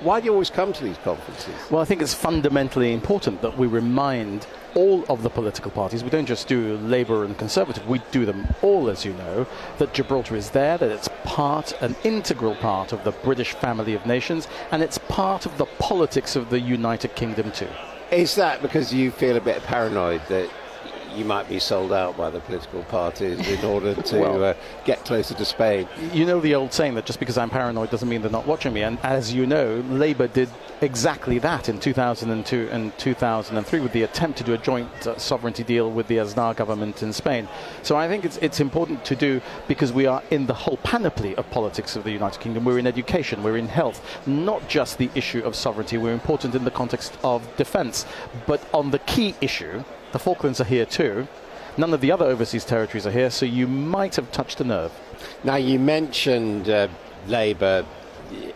Why do you always come to these conferences? Well, I think it's fundamentally important that we remind all of the political parties, we don't just do Labour and Conservative, we do them all, as you know, that Gibraltar is there, that it's an integral part of the British family of nations, and it's part of the politics of the United Kingdom too. Is that because you feel a bit paranoid that you might be sold out by the political parties in order to get closer to Spain? You know the old saying that just because I'm paranoid doesn't mean they're not watching me. And as you know, Labour did exactly that in 2002 and 2003 with the attempt to do a joint sovereignty deal with the Aznar government in Spain. So I think it's important to do because we are in the whole panoply of politics of the United Kingdom. We're in education, we're in health, not just the issue of sovereignty. We're important in the context of defence. But on the key issue, the Falklands are here too. None of the other overseas territories are here, so you might have touched a nerve. Now, you mentioned Labour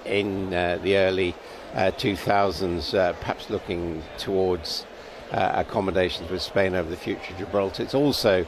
in the early 2000s, perhaps looking towards accommodations with Spain over the future of Gibraltar. It's also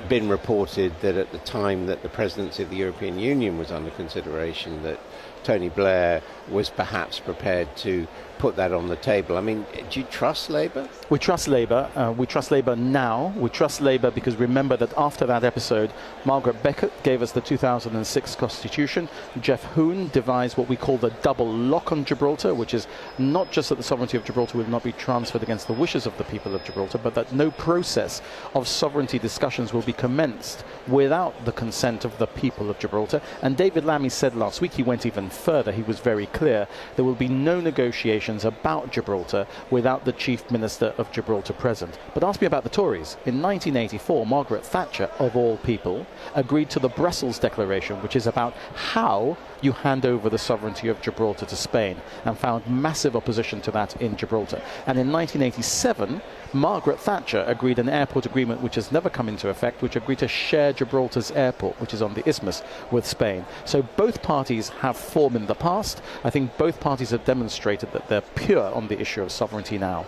been reported that at the time that the presidency of the European Union was under consideration, that Tony Blair was perhaps prepared to put that on the table. I mean, do you trust Labour? We trust Labour. We trust Labour now. We trust Labour because remember that after that episode, Margaret Beckett gave us the 2006 Constitution. Jeff Hoon devised what we call the double lock on Gibraltar, which is not just that the sovereignty of Gibraltar will not be transferred against the wishes of the people of Gibraltar, but that no process of sovereignty discussions will be commenced without the consent of the people of Gibraltar. And David Lammy said last week, he went even further, he was very clear, there will be no negotiations about Gibraltar without the Chief Minister of Gibraltar present. But ask me about the Tories. In 1984, Margaret Thatcher, of all people, agreed to the Brussels Declaration, which is about how you hand over the sovereignty of Gibraltar to Spain, and found massive opposition to that in Gibraltar. And in 1987, Margaret Thatcher agreed an airport agreement which has never come into effect, which agreed to share Gibraltar's airport, which is on the isthmus, with Spain. So both parties have form in the past. I think both parties have demonstrated that they're pure on the issue of sovereignty now.